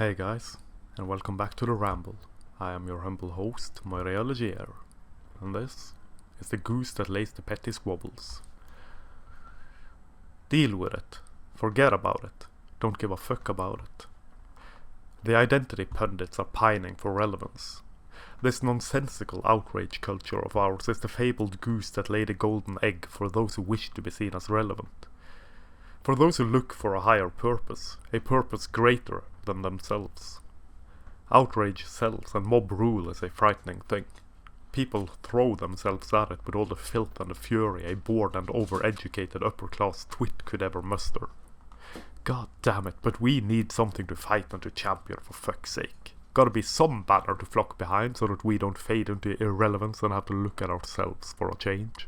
Hey guys, and welcome back to the Ramble. I am your humble host, Moira Legier, and this is the goose that lays the petty squabbles. Deal with it. Forget about it. Don't give a fuck about it. The identity pundits are pining for relevance. This nonsensical outrage culture of ours is the fabled goose that laid a golden egg for those who wish to be seen as relevant. For those who look for a higher purpose, a purpose greater than themselves. Outrage sells and mob rule is a frightening thing. People throw themselves at it with all the filth and the fury a bored and overeducated upper-class twit could ever muster. God damn it, but we need something to fight and to champion for fuck's sake. Gotta be some banner to flock behind so that we don't fade into irrelevance and have to look at ourselves for a change.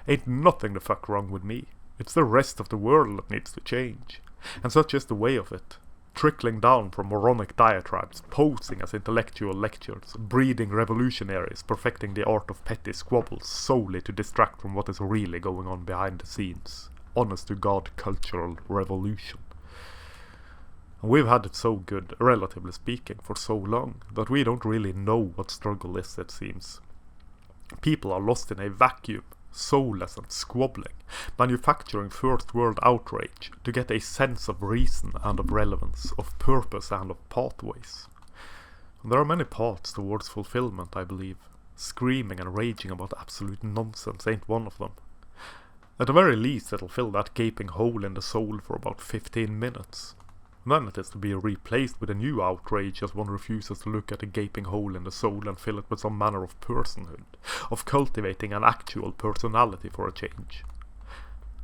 Ain't nothing the fuck wrong with me. It's the rest of the world that needs to change. And such is the way of it. Trickling down from moronic diatribes, posing as intellectual lectures, breeding revolutionaries, perfecting the art of petty squabbles solely to distract from what is really going on behind the scenes. Honest to God cultural revolution. And we've had it so good, relatively speaking, for so long, that we don't really know what struggle is, it seems. People are lost in a vacuum, soulless and squabbling, manufacturing first world outrage to get a sense of reason and of relevance, of purpose and of pathways. And there are many paths towards fulfillment, I believe. Screaming and raging about absolute nonsense ain't one of them. At the very least it'll fill that gaping hole in the soul for about 15 minutes. Then it is to be replaced with a new outrage as one refuses to look at a gaping hole in the soul and fill it with some manner of personhood, of cultivating an actual personality for a change.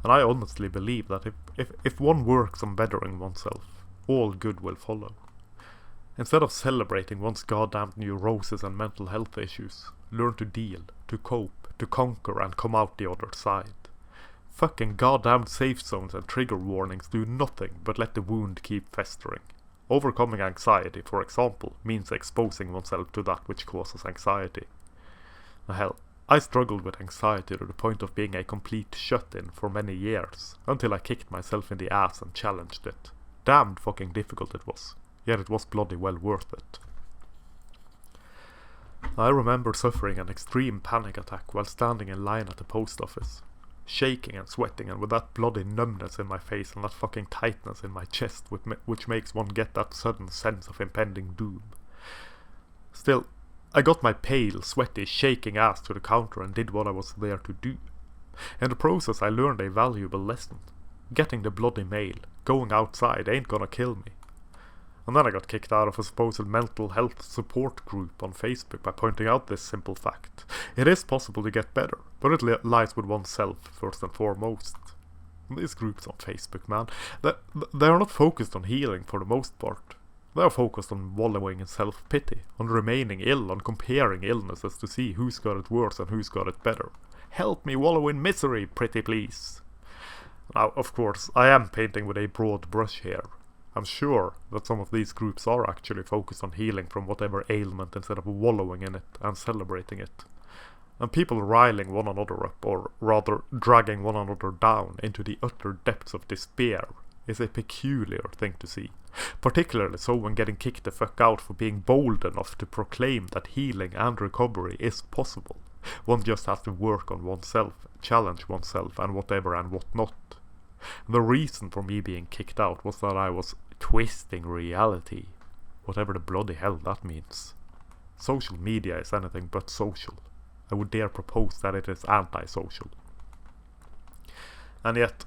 And I honestly believe that if one works on bettering oneself, all good will follow. Instead of celebrating one's goddamned neuroses and mental health issues, learn to deal, to cope, to conquer and come out the other side. Fucking goddamn safe zones and trigger warnings do nothing but let the wound keep festering. Overcoming anxiety, for example, means exposing oneself to that which causes anxiety. Hell, I struggled with anxiety to the point of being a complete shut-in for many years, until I kicked myself in the ass and challenged it. Damned fucking difficult it was, yet it was bloody well worth it. I remember suffering an extreme panic attack while standing in line at the post office. Shaking and sweating and with that bloody numbness in my face and that fucking tightness in my chest which makes one get that sudden sense of impending doom. Still, I got my pale, sweaty, shaking ass to the counter and did what I was there to do. In the process I learned a valuable lesson. Getting the bloody mail, going outside ain't gonna kill me. And then I got kicked out of a supposed mental health support group on Facebook by pointing out this simple fact. It is possible to get better, but it lies with oneself first and foremost. These groups on Facebook, man, they are not focused on healing for the most part. They are focused on wallowing in self-pity, on remaining ill, on comparing illnesses to see who's got it worse and who's got it better. Help me wallow in misery, pretty please. Now, of course, I am painting with a broad brush here. I'm sure that some of these groups are actually focused on healing from whatever ailment instead of wallowing in it and celebrating it. And people riling one another up, or rather dragging one another down into the utter depths of despair, is a peculiar thing to see. Particularly so when getting kicked the fuck out for being bold enough to proclaim that healing and recovery is possible. One just has to work on oneself, challenge oneself and whatever and whatnot. The reason for me being kicked out was that I was twisting reality, whatever the bloody hell that means. Social media is anything but social. I would dare propose that it is antisocial. And yet,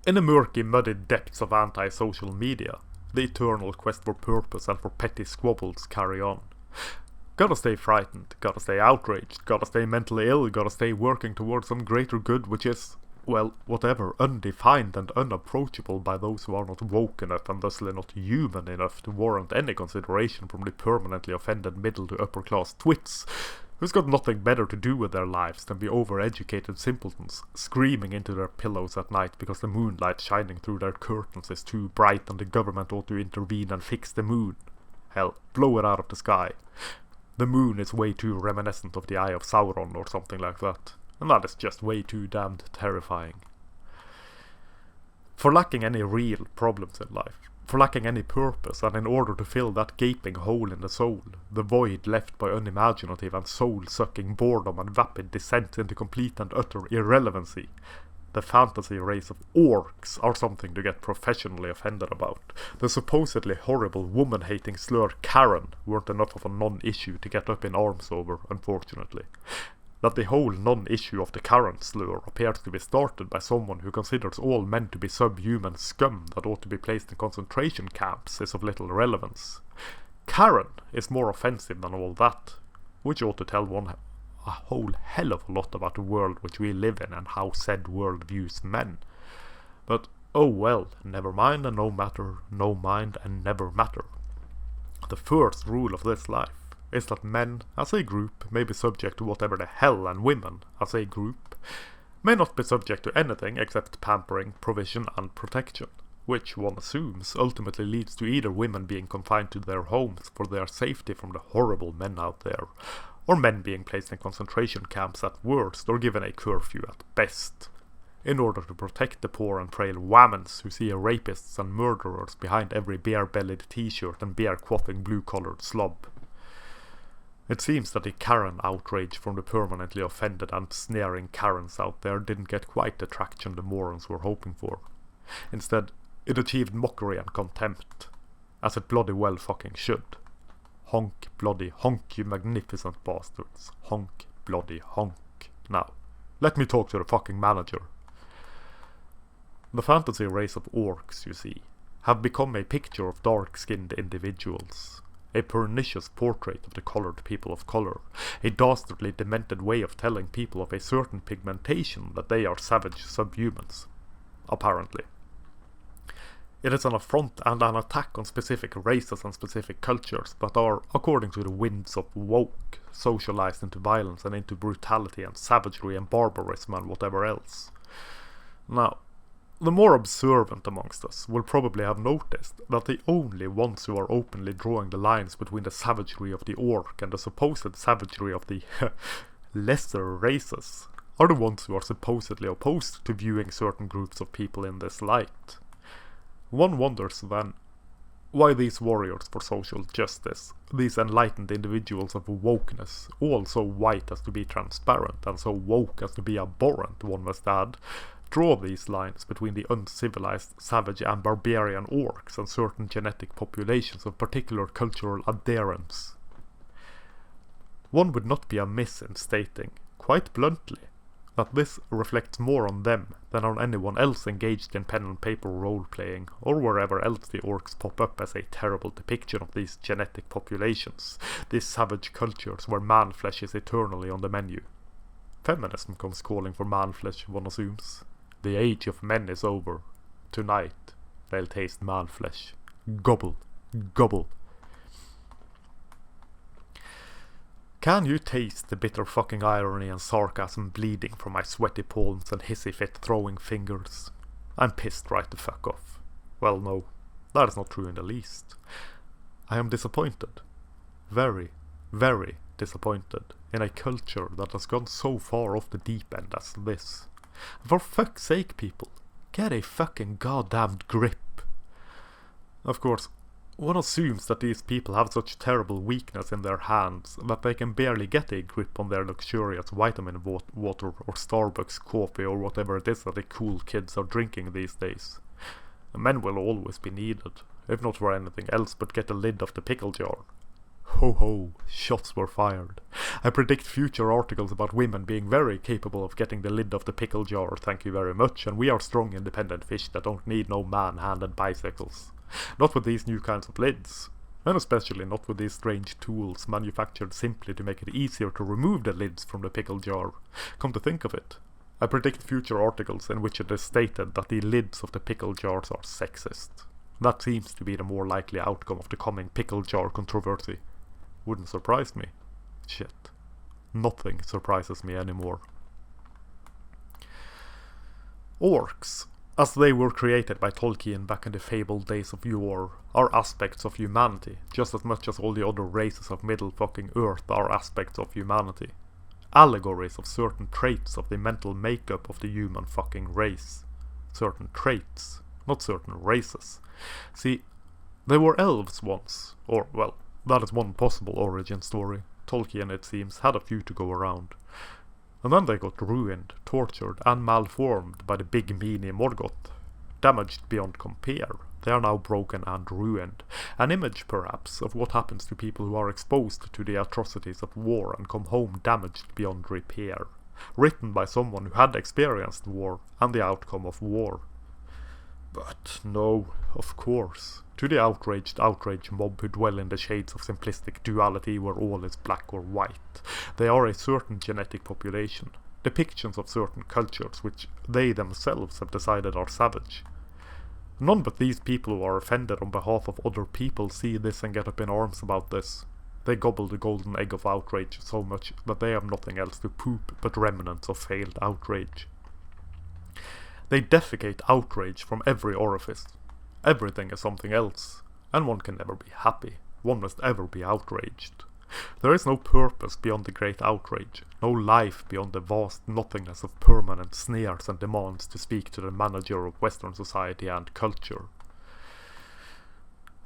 in the murky, muddy depths of antisocial media, the eternal quest for purpose and for petty squabbles carry on. Gotta stay frightened, gotta stay outraged, gotta stay mentally ill, gotta stay working towards some greater good which is, well, whatever, undefined and unapproachable by those who are not woke enough and thusly not human enough to warrant any consideration from the permanently offended middle to upper class twits, who's got nothing better to do with their lives than be overeducated simpletons, screaming into their pillows at night because the moonlight shining through their curtains is too bright and the government ought to intervene and fix the moon. Hell, blow it out of the sky. The moon is way too reminiscent of the Eye of Sauron or something like that. And that is just way too damned terrifying. For lacking any real problems in life, for lacking any purpose, and in order to fill that gaping hole in the soul, the void left by unimaginative and soul-sucking boredom and vapid descent into complete and utter irrelevancy, the fantasy race of orcs are something to get professionally offended about. The supposedly horrible woman-hating slur Karen weren't enough of a non-issue to get up in arms over, unfortunately. That the whole non-issue of the Karen slur appears to be started by someone who considers all men to be subhuman scum that ought to be placed in concentration camps is of little relevance. Karen is more offensive than all that, which ought to tell one a whole hell of a lot about the world which we live in and how said world views men. But oh well, never mind and no matter, no mind and never matter. The first rule of this life is that men as a group may be subject to whatever the hell, and women as a group may not be subject to anything except pampering, provision and protection, which one assumes ultimately leads to either women being confined to their homes for their safety from the horrible men out there, or men being placed in concentration camps at worst or given a curfew at best, in order to protect the poor and frail whammons who see rapists and murderers behind every bare-bellied t-shirt and beer-quaffing blue-collared slob. It seems that the Karen outrage from the permanently offended and sneering Karens out there didn't get quite the traction the morons were hoping for. Instead, it achieved mockery and contempt, as it bloody well fucking should. Honk, bloody honk, you magnificent bastards. Honk, bloody honk. Now, let me talk to the fucking manager. The fantasy race of orcs, you see, have become a picture of dark-skinned individuals. A pernicious portrait of the colored people of color. A dastardly demented way of telling people of a certain pigmentation that they are savage subhumans. Apparently. It is an affront and an attack on specific races and specific cultures that are, according to the winds of woke, socialized into violence and into brutality and savagery and barbarism and whatever else. Now, the more observant amongst us will probably have noticed that the only ones who are openly drawing the lines between the savagery of the orc and the supposed savagery of the lesser races are the ones who are supposedly opposed to viewing certain groups of people in this light. One wonders then why these warriors for social justice, these enlightened individuals of wokeness, all so white as to be transparent and so woke as to be abhorrent, one must add, draw these lines between the uncivilized, savage and barbarian orcs and certain genetic populations of particular cultural adherence. One would not be amiss in stating, quite bluntly, that this reflects more on them than on anyone else engaged in pen and paper role-playing, or wherever else the orcs pop up as a terrible depiction of these genetic populations, these savage cultures where man-flesh is eternally on the menu. Feminism comes calling for man-flesh, one assumes. The age of men is over. Tonight, they'll taste man-flesh. Gobble, gobble. Can you taste the bitter fucking irony and sarcasm bleeding from my sweaty palms and hissy fit throwing fingers? I'm pissed right the fuck off. Well, no, that is not true in the least. I am disappointed. Very, very disappointed in a culture that has gone so far off the deep end as this. For fuck's sake, people, get a fucking goddamned grip. Of course, one assumes that these people have such terrible weakness in their hands that they can barely get a grip on their luxurious vitamin water or Starbucks coffee or whatever it is that the cool kids are drinking these days. Men will always be needed, if not for anything else but get the lid off the pickle jar. Ho ho, shots were fired. I predict future articles about women being very capable of getting the lid off the pickle jar, thank you very much, and we are strong independent fish that don't need no man-handed bicycles. Not with these new kinds of lids, and especially not with these strange tools manufactured simply to make it easier to remove the lids from the pickle jar. Come to think of it, I predict future articles in which it is stated that the lids of the pickle jars are sexist. That seems to be the more likely outcome of the coming pickle jar controversy. Wouldn't surprise me. Shit. Nothing surprises me anymore. Orcs, as they were created by Tolkien back in the fabled days of yore, are aspects of humanity, just as much as all the other races of middle fucking Earth are aspects of humanity. Allegories of certain traits of the mental makeup of the human fucking race. Certain traits, not certain races. See, they were elves once, or, well, that is one possible origin story. Tolkien, it seems, had a few to go around. And then they got ruined, tortured, and malformed by the big meanie Morgoth. Damaged beyond compare, they are now broken and ruined. An image, perhaps, of what happens to people who are exposed to the atrocities of war and come home damaged beyond repair. Written by someone who had experienced war and the outcome of war. But no, of course. To the outraged outrage mob who dwell in the shades of simplistic duality where all is black or white, they are a certain genetic population, depictions of certain cultures which they themselves have decided are savage. None but these people who are offended on behalf of other people see this and get up in arms about this. They gobble the golden egg of outrage so much that they have nothing else to poop but remnants of failed outrage. They defecate outrage from every orifice. Everything is something else, and one can never be happy. One must ever be outraged. There is no purpose beyond the great outrage, no life beyond the vast nothingness of permanent sneers and demands to speak to the manager of Western society and culture.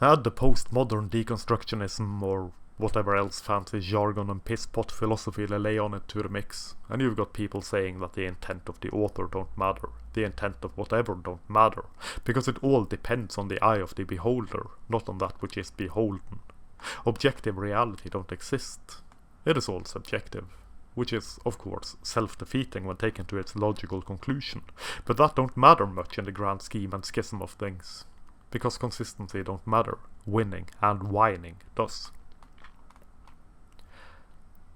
Add the postmodern deconstructionism or whatever else fancy jargon and piss-pot philosophy they lay on it to the mix, and you've got people saying that the intent of the author don't matter, the intent of whatever don't matter, because it all depends on the eye of the beholder, not on that which is beholden. Objective reality don't exist. It is all subjective, which is, of course, self-defeating when taken to its logical conclusion, but that don't matter much in the grand scheme and schism of things, because consistency don't matter, winning and whining does.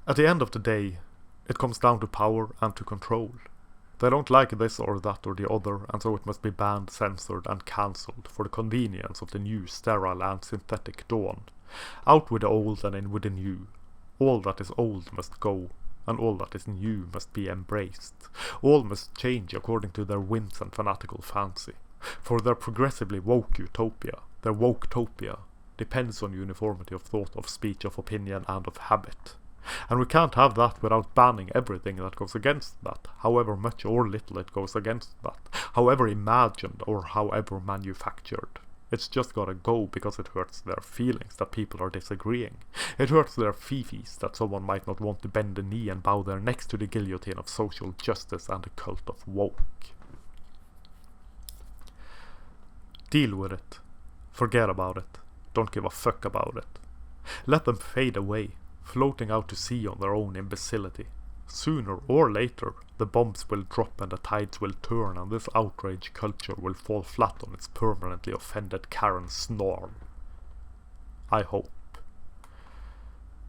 At the end of the day, it comes down to power and to control. They don't like this or that or the other, and so it must be banned, censored and cancelled for the convenience of the new, sterile and synthetic dawn. Out with the old and in with the new. All that is old must go, and all that is new must be embraced. All must change according to their whims and fanatical fancy. For their progressively woke utopia, their woke-topia, depends on uniformity of thought, of speech, of opinion and of habit. And we can't have that without banning everything that goes against that, however much or little it goes against that, however imagined or however manufactured. It's just gotta go because it hurts their feelings that people are disagreeing. It hurts their fifis that someone might not want to bend the knee and bow their necks to the guillotine of social justice and the cult of woke. Deal with it. Forget about it. Don't give a fuck about it. Let them fade away, floating out to sea on their own imbecility. Sooner or later, the bombs will drop and the tides will turn and this outrage culture will fall flat on its permanently offended Karen snarl. I hope.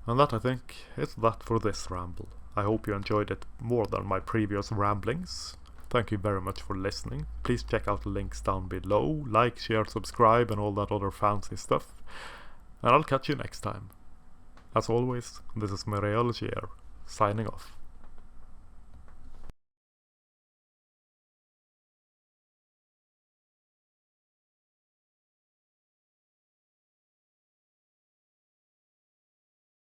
And that, I think, is that for this ramble. I hope you enjoyed it more than my previous ramblings. Thank you very much for listening. Please check out the links down below. Like, share, subscribe and all that other fancy stuff. And I'll catch you next time. As always, this is Muriel signing off.